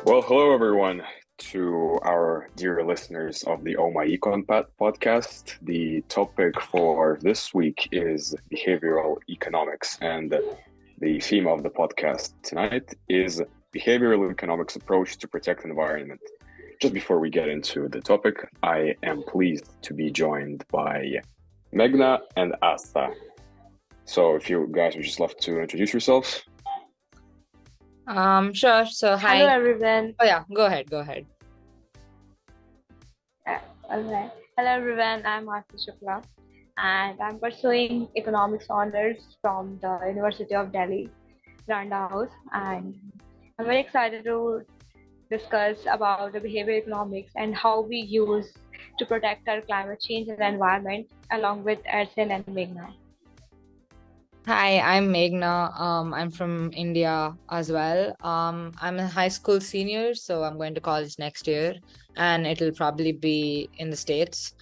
Well, hello everyone to our dear listeners of the OhMyEcon Podcast. The topic for this week is behavioral economics, and the theme of the podcast tonight is behavioral economics approach to protect the environment. Just before we get into the topic, I am pleased to be joined by Megna and Aastha. So if you guys would just love to introduce yourselves. Sure. So, hi. Hello everyone. Oh yeah, go ahead. All right. Hello everyone. I'm Aastha and I'm pursuing economics honors from the University of Delhi, Randa House, and I'm very excited to discuss about the behavioral economics and how we use to protect our climate change and the environment, along with Arsen and Megna. Hi, I'm Megna. I'm from India as well. I'm a high school senior, so I'm going to college next year, and it'll probably be in the States.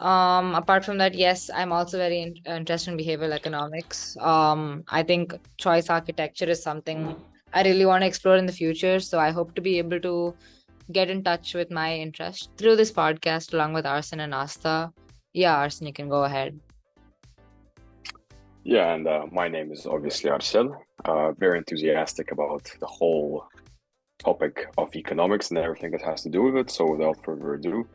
Apart from that, yes, I'm also very interested in behavioral economics. I think choice architecture is something I really want to explore in the future. So I hope to be able to get in touch with my interest through this podcast along with Arsen and Aastha. Yeah, Arsen, you can go ahead. Yeah, and my name is obviously Arsen. Very enthusiastic about the whole topic of economics and everything that has to do with it. So without further ado,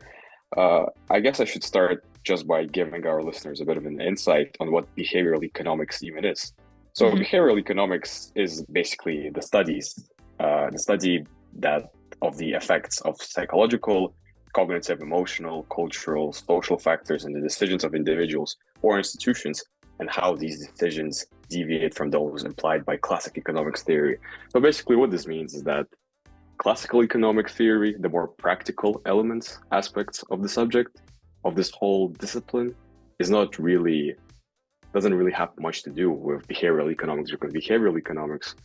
I guess I should start just by giving our listeners a bit of an insight on what behavioral economics even is. So behavioral economics is basically the study that of the effects of psychological, cognitive, emotional, cultural, social factors in the decisions of individuals or institutions, and how these decisions deviate from those implied by classic economics theory. So basically what this means is that classical economic theory, the more practical aspects of the subject, of this whole discipline, doesn't really have much to do with behavioral economics, because behavioral economics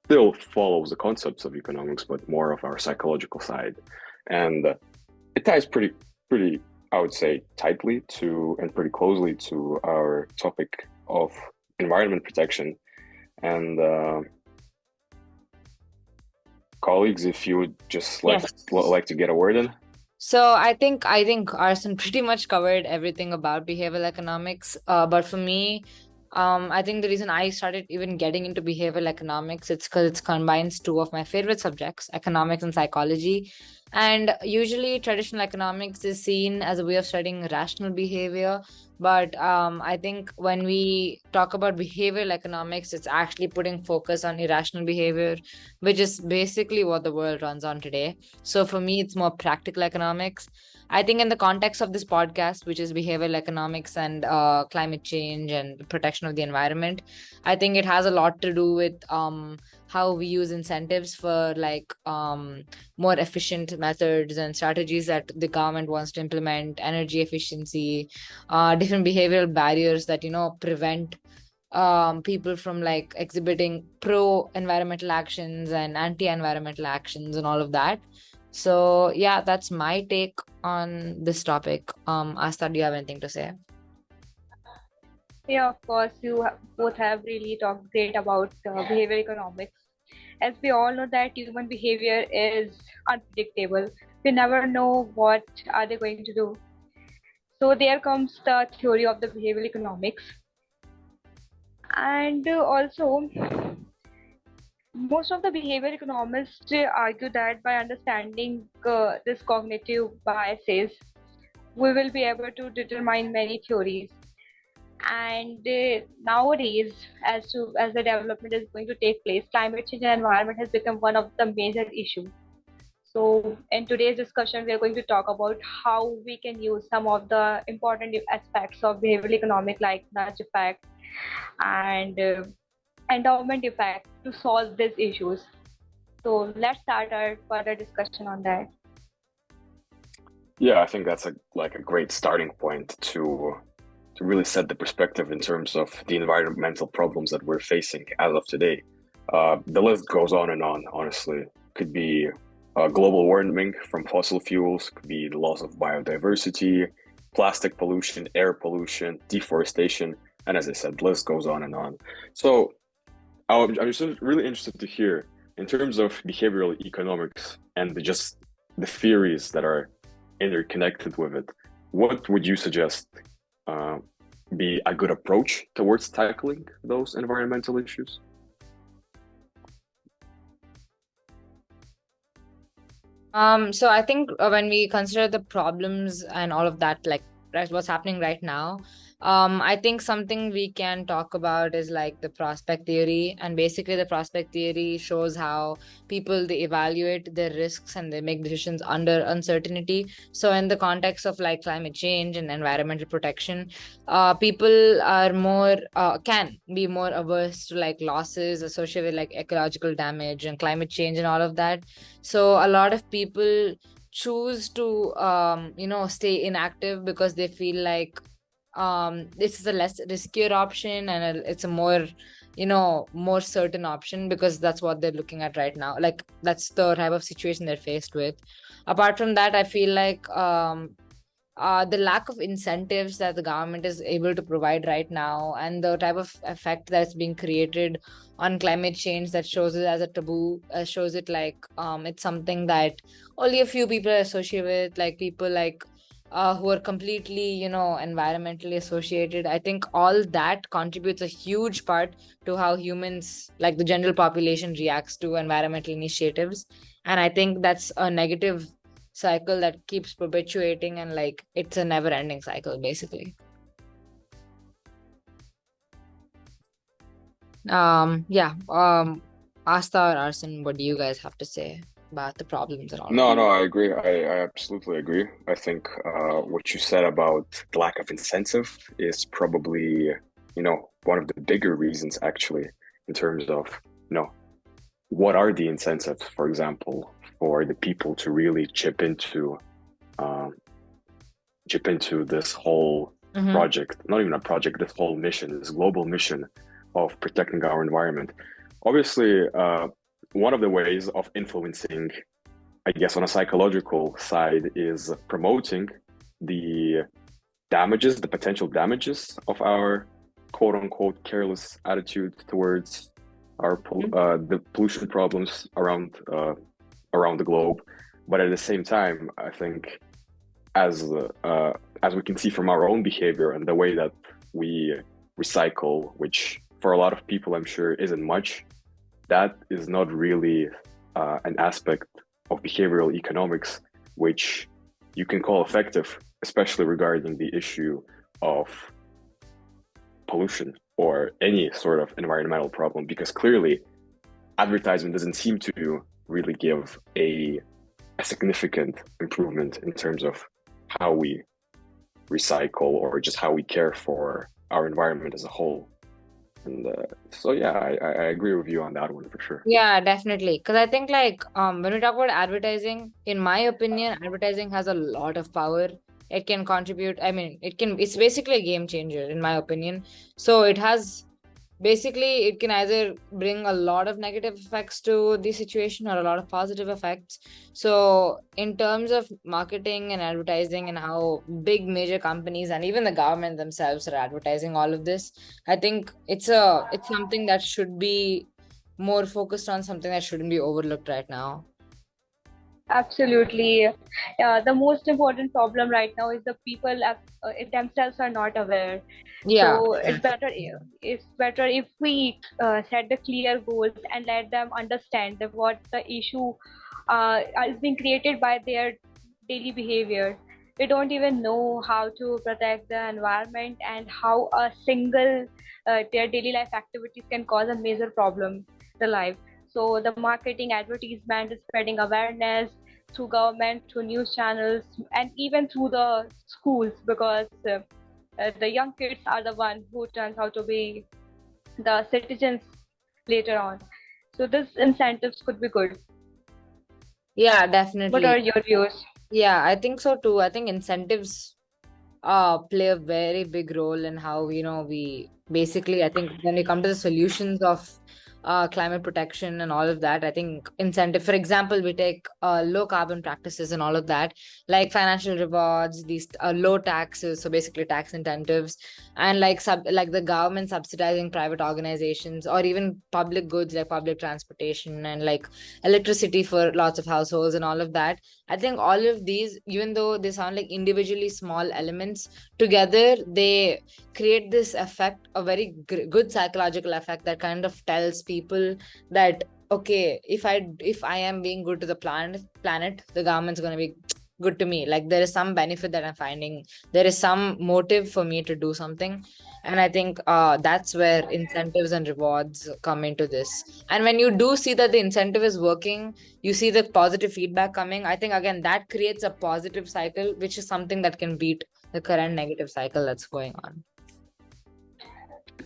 still follows the concepts of economics, but more of our psychological side. And it ties pretty, I would say, tightly to and pretty closely to our topic of environment protection. And colleagues, if you would just like to get a word in. So I think Arsen pretty much covered everything about behavioral economics. But for me, I think the reason I started even getting into behavioral economics, it's because it combines two of my favorite subjects, economics and psychology. And usually traditional economics is seen as a way of studying rational behavior. But I think when we talk about behavioral economics, it's actually putting focus on irrational behavior, which is basically what the world runs on today. So for me, it's more practical economics. I think in the context of this podcast, which is behavioral economics and climate change and protection of the environment, I think it has a lot to do with how we use incentives for more efficient methods and strategies that the government wants to implement, energy efficiency, different behavioral barriers that, prevent people from exhibiting pro-environmental actions and anti-environmental actions and all of that. So yeah, that's my take on this topic. Aastha, do you have anything to say? Yeah, of course, both have really talked great about behavioral economics. As we all know that human behavior is unpredictable. We never know what are they going to do. So there comes the theory of the behavioral economics. And also, most of the behavioral economists argue that by understanding this cognitive biases, we will be able to determine many theories. And nowadays, as the development is going to take place, climate change and environment has become one of the major issues. So in today's discussion, we are going to talk about how we can use some of the important aspects of behavioral economic, like nudge effect and endowment effect, to solve these issues. So let's start our further discussion on that. Yeah, I think that's a great starting point to really set the perspective in terms of the environmental problems that we're facing as of today. The list goes on and on, honestly. Could be global warming from fossil fuels, could be the loss of biodiversity, plastic pollution, air pollution, deforestation, and as I said, the list goes on and on. So I'm just really interested to hear, in terms of behavioral economics and the theories that are interconnected with it, what would you suggest be a good approach towards tackling those environmental issues? So I think when we consider the problems and all of that, like what's happening right now, I think something we can talk about is like the prospect theory. And basically the prospect theory shows how they evaluate their risks and they make decisions under uncertainty. So in the context of like climate change and environmental protection, people are can be more averse to like losses associated with like ecological damage and climate change and all of that. So a lot of people choose to stay inactive because they feel like this is a less riskier option, and it's a more certain option because that's what they're looking at right now. Like that's the type of situation they're faced with. Apart from that, I feel like the lack of incentives that the government is able to provide right now, and the type of effect that's being created on climate change that shows it as a taboo, shows it like it's something that only a few people are associated with, like people like who are completely environmentally associated. I think all that contributes a huge part to how humans, like the general population, reacts to environmental initiatives. And I think that's a negative cycle that keeps perpetuating, and like it's a never ending cycle basically. Aastha or Arsen, what do you guys have to say about the problems and all? No, I agree. I absolutely agree. I think what you said about the lack of incentive is probably, one of the bigger reasons actually, in terms of, what are the incentives, for example, for the people to really chip into this whole project, not even a project, this whole mission, this global mission of protecting our environment. Obviously, one of the ways of influencing, I guess, on a psychological side is promoting the potential damages of our quote unquote careless attitude towards the pollution problems around the globe. But at the same time, I think as we can see from our own behavior and the way that we recycle, which for a lot of people I'm sure isn't much, that is not really an aspect of behavioral economics which you can call effective, especially regarding the issue of pollution or any sort of environmental problem, because clearly advertisement doesn't seem to really give a significant improvement in terms of how we recycle or just how we care for our environment as a whole. And so yeah, I agree with you on that one for sure. Yeah, definitely. Because I think like when we talk about advertising, in my opinion, advertising has a lot of power. It can contribute. I mean, it's basically a game changer in my opinion. So it can either bring a lot of negative effects to the situation or a lot of positive effects. So in terms of marketing and advertising and how big major companies and even the government themselves are advertising all of this, I think it's something that should be more focused on, something that shouldn't be overlooked right now. Absolutely. The most important problem right now is the people themselves are not aware. Yeah. So it's better if we set the clear goals and let them understand what the issue is being created by their daily behavior. They don't even know how to protect the environment and how a single their daily life activities can cause a major problem in their life. So the marketing, advertisement, spreading awareness through government, through news channels, and even through the schools, because the young kids are the one who turns out to be the citizens later on. So these incentives could be good. Yeah, definitely. What are your views? Yeah, I think so too. I think incentives play a very big role in how we basically, I think when we come to the solutions of climate protection and all of that. I think incentive, for example, we take low carbon practices and all of that, like financial rewards, these low taxes, so basically tax incentives, and like the government subsidizing private organizations, or even public goods like public transportation and like electricity for lots of households and all of that. I think all of these, even though they sound like individually small elements, together they create this effect, a very good psychological effect that kind of tells people that, okay, if I am being good to the planet, the government's going to be good to me. Like there is some benefit that I'm finding, there is some motive for me to do something. And I think that's where incentives and rewards come into this. And when you do see that the incentive is working, you see the positive feedback coming, I think again that creates a positive cycle, which is something that can beat the current negative cycle that's going on.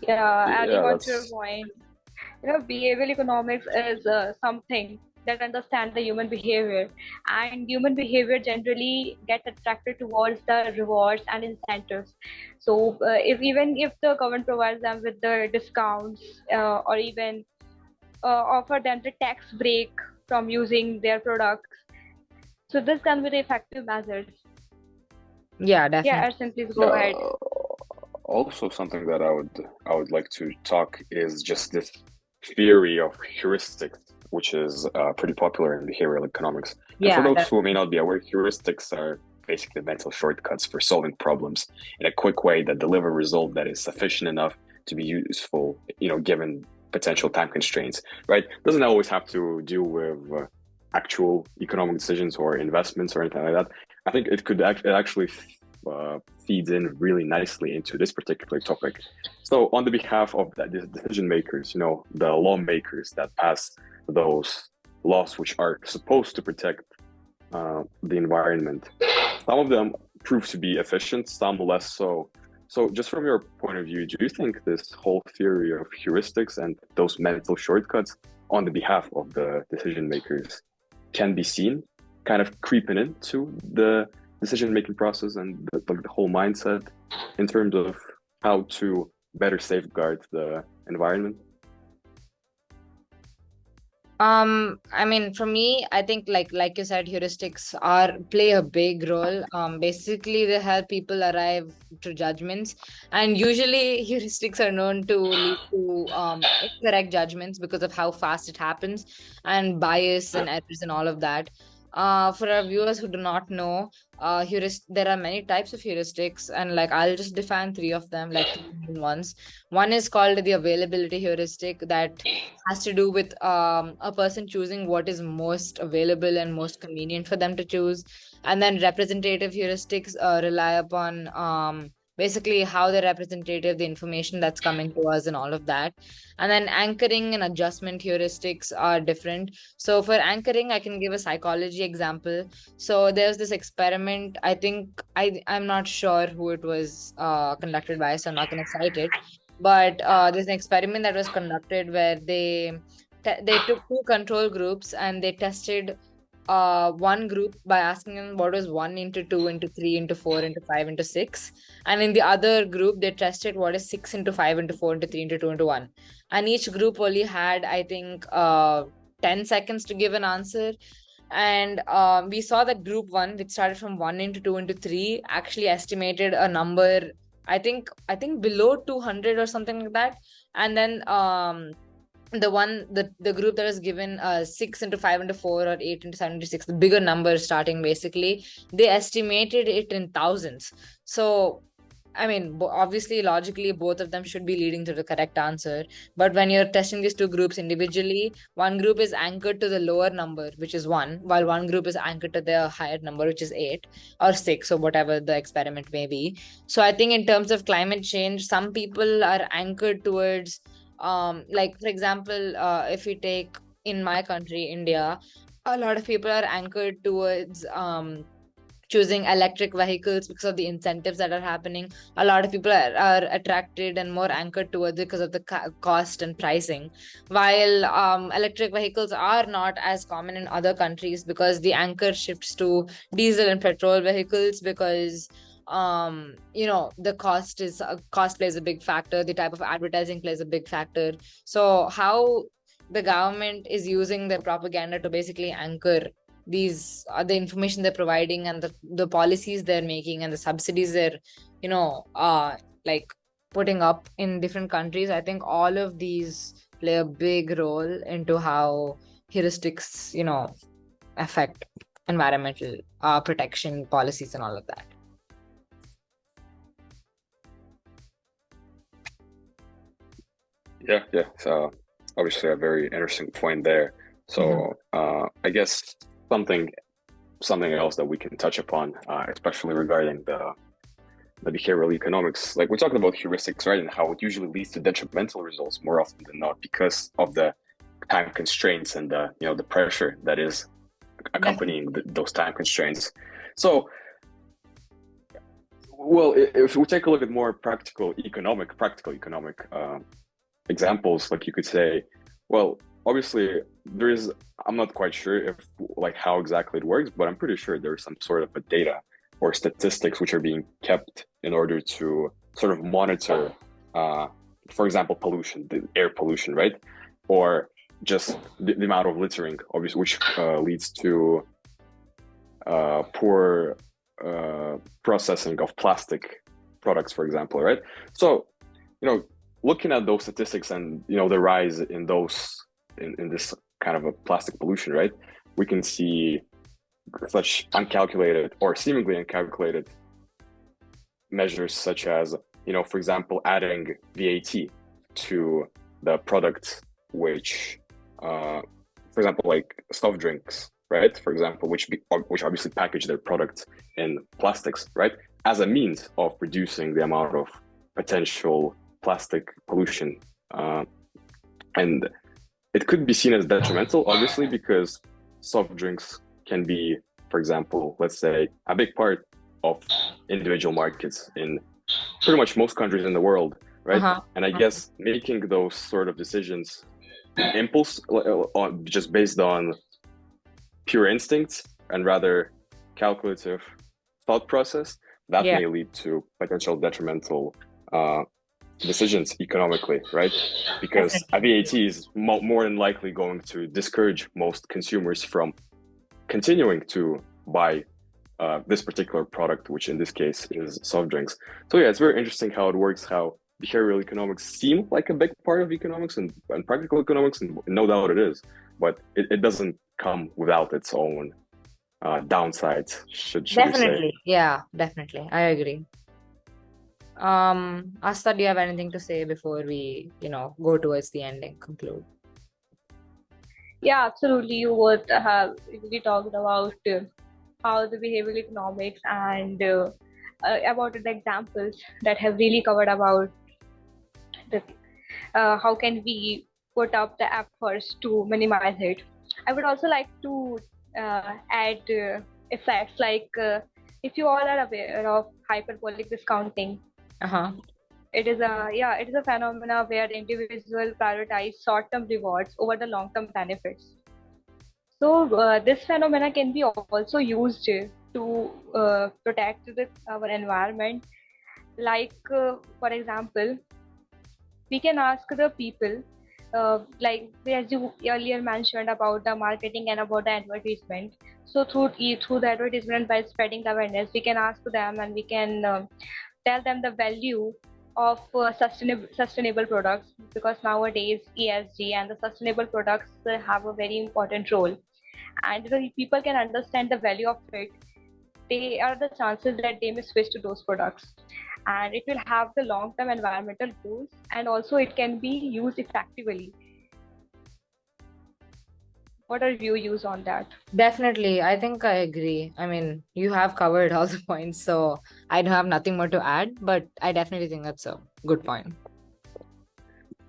Yeah, adding on to your point, behavioral economics is something that understands the human behavior, and human behavior generally gets attracted towards the rewards and incentives. So even if the government provides them with the discounts, or even offer them the tax break from using their products, so this can be the effective measures. Yeah, definitely. Yeah, Arsen, please go ahead. Also, something that I would like to talk is just this theory of heuristics, which is pretty popular in behavioral economics. And for those who may not be aware, heuristics are basically mental shortcuts for solving problems in a quick way that deliver a result that is sufficient enough to be useful, given potential time constraints, right? Doesn't always have to do with actual economic decisions or investments or anything like that. I think it actually feeds in really nicely into this particular topic. So on the behalf of the decision makers, the lawmakers that pass those laws which are supposed to protect the environment, some of them prove to be efficient, some less so. So just from your point of view, do you think this whole theory of heuristics and those mental shortcuts on the behalf of the decision makers can be seen kind of creeping into the decision-making process and the whole mindset in terms of how to better safeguard the environment? I mean, for me, I think like you said, heuristics play a big role. Basically, they help people arrive to judgments, and usually heuristics are known to lead to incorrect judgments because of how fast it happens, and bias and errors and all of that. For our viewers who do not know, there are many types of heuristics, and I'll just define three of them, three main ones. One is called the availability heuristic, that has to do with a person choosing what is most available and most convenient for them to choose. And then representative heuristics rely upon basically how the representative, the information that's coming to us and all of that. And then anchoring and adjustment heuristics are different. So for anchoring, I can give a psychology example. So there's this experiment, I think, I'm not sure who it was conducted by, so I'm not going to cite it. But there's an experiment that was conducted where they took two control groups and they tested one group by asking them what was 1 into 2 into 3 into 4 into 5 into 6, and in the other group they tested what is 6 into 5 into 4 into 3 into 2 into 1, and each group only had, I think, 10 seconds to give an answer. And we saw that group 1, which started from 1 into 2 into 3, actually estimated a number, I think below 200 or something like that. And then the group that was given 6 into 5 into 4 or 8 into 7 into 6, the bigger number starting, basically they estimated it in thousands. So I mean, obviously logically both of them should be leading to the correct answer, but when you're testing these two groups individually, one group is anchored to the lower number, which is 1, while one group is anchored to the higher number, which is 8 or 6, or whatever the experiment may be. So I think in terms of climate change, some people are anchored towards for example, if we take in my country, India, a lot of people are anchored towards choosing electric vehicles because of the incentives that are happening. A lot of people are attracted and more anchored towards it because of the cost and pricing, while electric vehicles are not as common in other countries because the anchor shifts to diesel and petrol vehicles, because the cost plays a big factor, the type of advertising plays a big factor. So how the government is using their propaganda to basically anchor these the information they're providing and the policies they're making and the subsidies they're like putting up in different countries. I think all of these play a big role into how heuristics affect environmental protection policies and all of that. Yeah. So obviously a very interesting point there. So I guess something else that we can touch upon, especially regarding the behavioral economics, like we're talking about heuristics, right? And how it usually leads to detrimental results more often than not because of the time constraints and the pressure that is accompanying those time constraints. So, well, if we take a look at more practical economic examples, like you could say, well, obviously I'm not quite sure if like how exactly it works, but I'm pretty sure there's some sort of a data or statistics which are being kept in order to sort of monitor, for example, pollution, the air pollution, right? Or just the amount of littering, obviously, which leads to poor processing of plastic products, for example, right? So, looking at those statistics and the rise in this kind of a plastic pollution, right? We can see such uncalculated or seemingly uncalculated measures, such as for example, adding VAT to the products which, for example, like soft drinks, right? For example, which obviously package their products in plastics, right? As a means of reducing the amount of potential plastic pollution, and it could be seen as detrimental, obviously, because soft drinks can be, for example, let's say, a big part of individual markets in pretty much most countries in the world, right? And I guess making those sort of decisions impulse, just based on pure instincts and rather calculative thought process, that may lead to potential detrimental decisions economically, right? Because a VAT is more than likely going to discourage most consumers from continuing to buy this particular product, which in this case is soft drinks. So yeah, it's very interesting how it works, how behavioral economics seem like a big part of economics and practical economics, and no doubt it is, but it doesn't come without its own downsides, should definitely we say. Yeah, definitely, I agree. Aastha, do you have anything to say before we go towards the end and conclude? Yeah, absolutely. You would have really talked about how the behavioral economics and about the examples that have really covered about the how can we put up the efforts to minimize it. I would also like to add effects like if you all are aware of hyperbolic discounting. It is a phenomena where individuals prioritize short-term rewards over the long-term benefits. So this phenomena can be also used to protect our environment. Like for example, we can ask the people, like as you earlier mentioned about the marketing and about the advertisement. So through the advertisement, by spreading the awareness, we can ask them and we can tell them the value of sustainable products, because nowadays ESG and the sustainable products have a very important role, and if people can understand the value of it, they are the chances that they may switch to those products, and it will have the long-term environmental goals, and also it can be used effectively. What are your views on that? Definitely, I think I agree. I mean, you have covered all the points, so I don't have nothing more to add, but I definitely think that's a good point.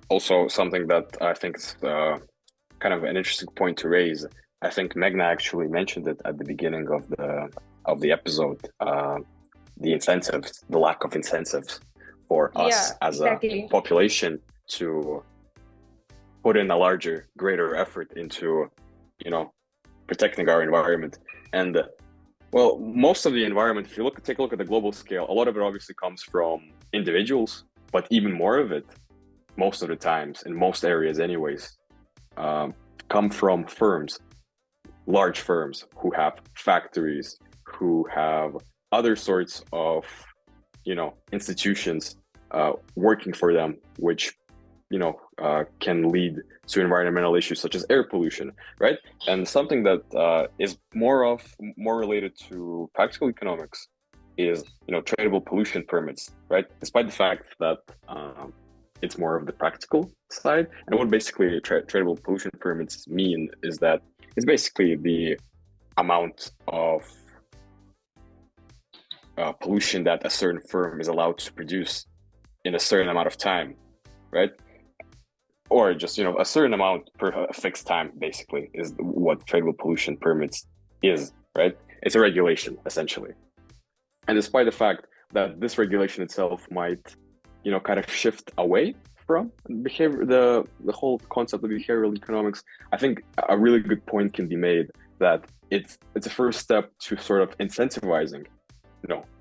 Also, something that I think is kind of an interesting point to raise. I think Megna actually mentioned it at the beginning of the episode. The incentives, the lack of incentives for us as a population to put in a larger, greater effort into protecting our environment. And well, most of the environment, if you take a look at the global scale, a lot of it obviously comes from individuals, but even more of it, most of the times, in most areas anyways, come from firms, large firms who have factories, who have other sorts of, institutions working for them, which, can lead to environmental issues such as air pollution, right? And something that is more related to practical economics is, tradable pollution permits, right? Despite the fact that it's more of the practical side. And what basically tradable pollution permits mean is that it's basically the amount of pollution that a certain firm is allowed to produce in a certain amount of time, right? Or just, a certain amount per a fixed time, basically, is what tradable pollution permits is, right? It's a regulation, essentially. And despite the fact that this regulation itself might, kind of shift away from behavior, the whole concept of behavioral economics, I think a really good point can be made that it's a first step to sort of incentivizing,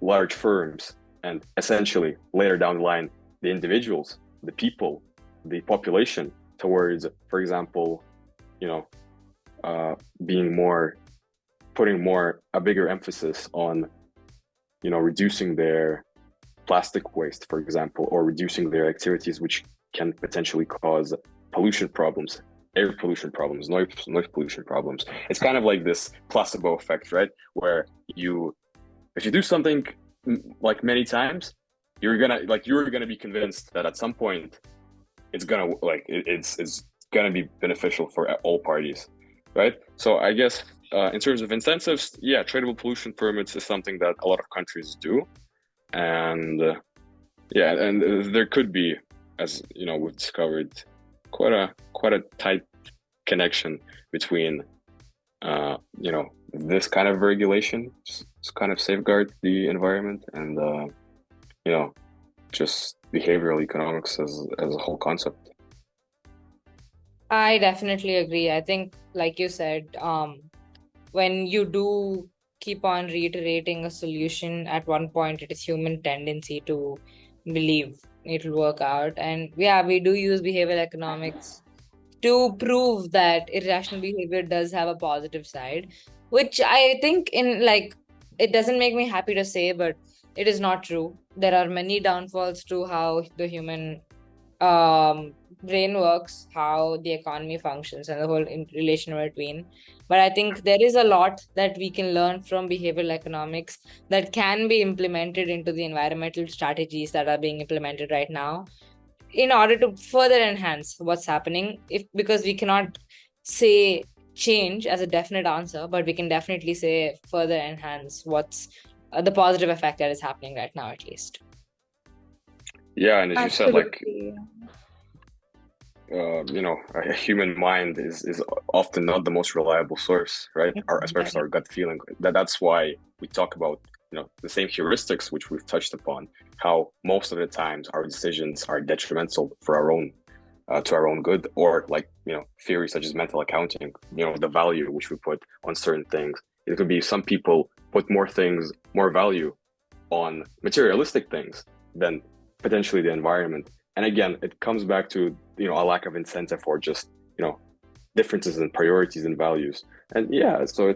large firms, and essentially later down the line, the individuals, the people, the population towards, for example, putting a bigger emphasis on, reducing their plastic waste, for example, or reducing their activities which can potentially cause pollution problems, air pollution problems, noise pollution problems. It's kind of like this placebo effect, right? Where if you do something like many times, you're gonna be convinced that at some point it's gonna be beneficial for all parties, right? So I guess in terms of incentives, tradable pollution permits is something that a lot of countries do, and there could be, as we've discovered, quite a tight connection between this kind of regulation, just kind of safeguard the environment, and just behavioral economics as a whole concept. I definitely agree. I think, like you said, when you do keep on reiterating a solution, at one point it is human tendency to believe it'll work out. And we do use behavioral economics to prove that irrational behavior does have a positive side, which I think it doesn't make me happy to say, but it is not true. There are many downfalls to how the human brain works, how the economy functions, and the whole relation between. But I think there is a lot that we can learn from behavioral economics that can be implemented into the environmental strategies that are being implemented right now, in order to further enhance what's happening. Because we cannot say change as a definite answer, but we can definitely say further enhance what's the positive effect that is happening right now, at least. Yeah, and as Absolutely. you said, a human mind is often not the most reliable source, right? Especially our gut feeling. That's why we talk about the same heuristics which we've touched upon, how most of the times our decisions are detrimental for our own to our own good, or theories such as mental accounting, the value which we put on certain things. It could be some people put more value on materialistic things than potentially the environment. And again, it comes back to a lack of incentive, or just differences in priorities and values. And so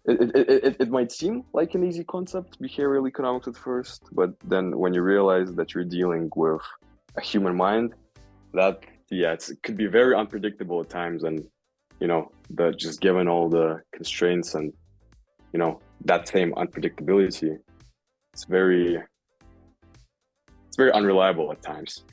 it might seem like an easy concept, behavioral economics, at first, but then when you realize that you're dealing with a human mind, that it could be very unpredictable at times, and that just given all the constraints and that same unpredictability, it's very unreliable at times.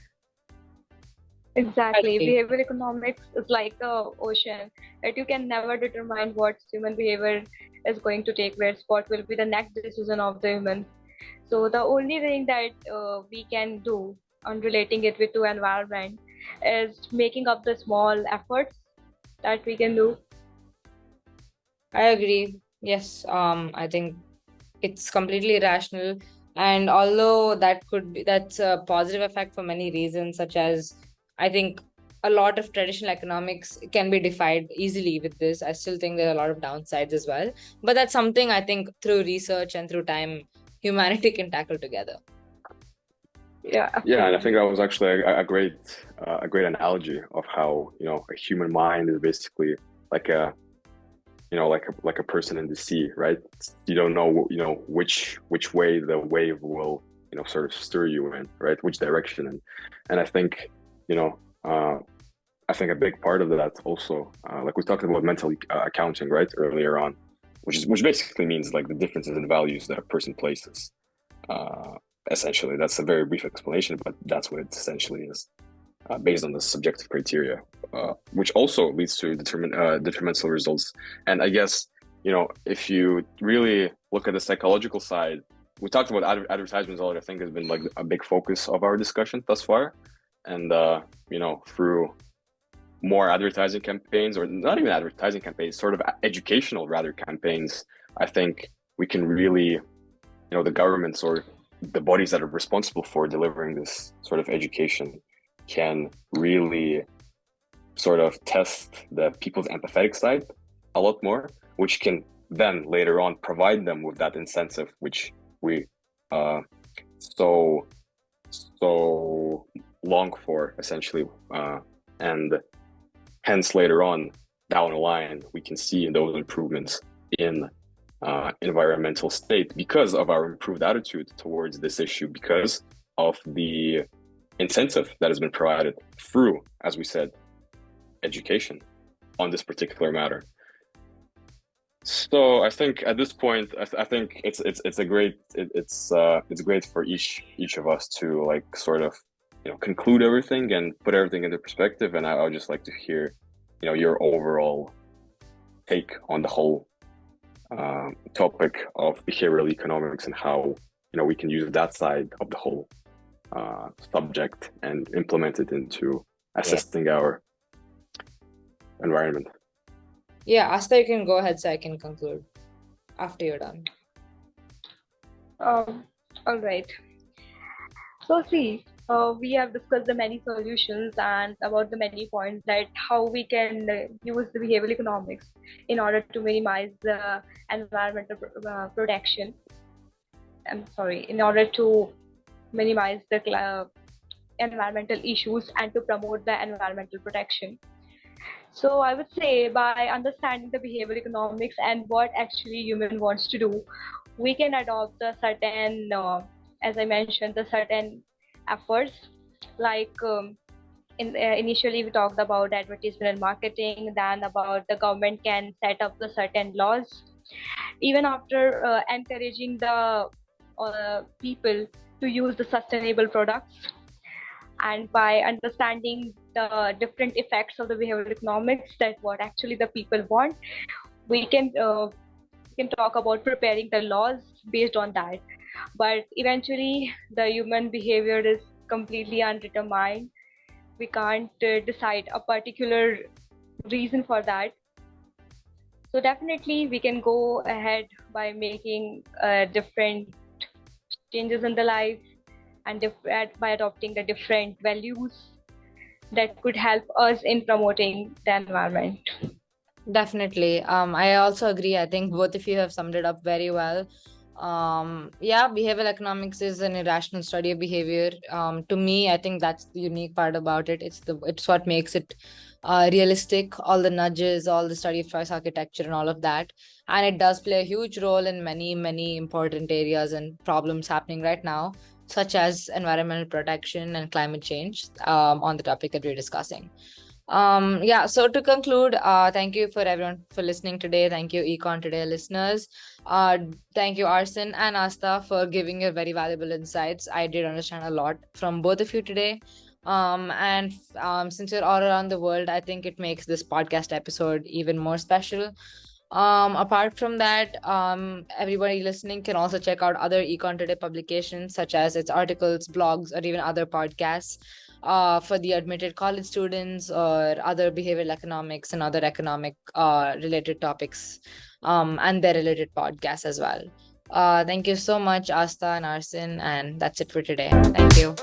Exactly. Okay. Behavioral economics is like a ocean that you can never determine what human behavior is going to take, what will be the next decision of the human. So the only thing that we can do on relating it to environment is making up the small efforts that we can do. I agree. Yes. I think it's completely irrational, and although that's a positive effect for many reasons, such as, I think a lot of traditional economics can be defied easily with this. I still think there are a lot of downsides as well, but that's something I think through research and through time, humanity can tackle together. Yeah. Yeah, and I think that was actually a great a great analogy of how, a human mind is basically like a, like a person in the sea, right? You don't know, which way the wave will, sort of stir you in, right? Which direction. And I think, I think a big part of that also, like we talked about mental accounting, right, earlier on, which basically means like the differences in values that a person places. Essentially, that's a very brief explanation, but that's what it essentially is, based on the subjective criteria, which also leads to detrimental results. And I guess, if you really look at the psychological side, we talked about advertisements a lot. I think has been like a big focus of our discussion thus far, and through more advertising campaigns, or not even advertising campaigns, sort of educational rather campaigns, I think we can really, the governments or the bodies that are responsible for delivering this sort of education can really sort of test the people's empathetic side a lot more, which can then later on provide them with that incentive which we so long for, essentially, and hence later on down the line we can see those improvements in environmental state because of our improved attitude towards this issue, because of the incentive that has been provided through, as we said, education on this particular matter. So I think at this point, I think it's great for each of us to like sort of conclude everything and put everything into perspective. And I would just like to hear your overall take on the whole topic of behavioral economics and how we can use that side of the whole subject and implement it into assessing our environment. Yeah, Aastha, you can go ahead so I can conclude after you're done. All right. So see, we have discussed the many solutions and about the many points that how we can use the behavioral economics in order to minimize the environmental protection. In order to minimize the environmental issues and to promote the environmental protection. So I would say by understanding the behavioral economics and what actually human wants to do, we can adopt the certain, as I mentioned, the certain efforts. Like initially we talked about advertisement and marketing, then about the government can set up the certain laws. Even after encouraging the people to use the sustainable products, and by understanding the different effects of the behavioral economics, that what actually the people want, we can talk about preparing the laws based on that. But eventually the human behavior is completely undetermined. We can't decide a particular reason for that. So definitely we can go ahead by making different changes in the life and by adopting the different values that could help us in promoting the environment. Definitely. I also agree. I think both of you have summed it up very well. Behavioral economics is an irrational study of behavior. To me, I think that's the unique part about it. It's what makes it realistic, all the nudges, all the study of choice architecture and all of that. And it does play a huge role in many, many important areas and problems happening right now, such as environmental protection and climate change, on the topic that we're discussing. So to conclude, thank you for everyone for listening today. Thank you, Econ Today listeners. Thank you, Arsen and Aastha, for giving your very valuable insights. I did understand a lot from both of you today. Since you're all around the world, I think it makes this podcast episode even more special. Apart from that, everybody listening can also check out other Econ Today publications, such as its articles, blogs, or even other podcasts for the admitted college students or other behavioral economics and other economic related topics, and their related podcasts as well. Thank you so much, Aastha and Arsen, and that's it for today. Thank you.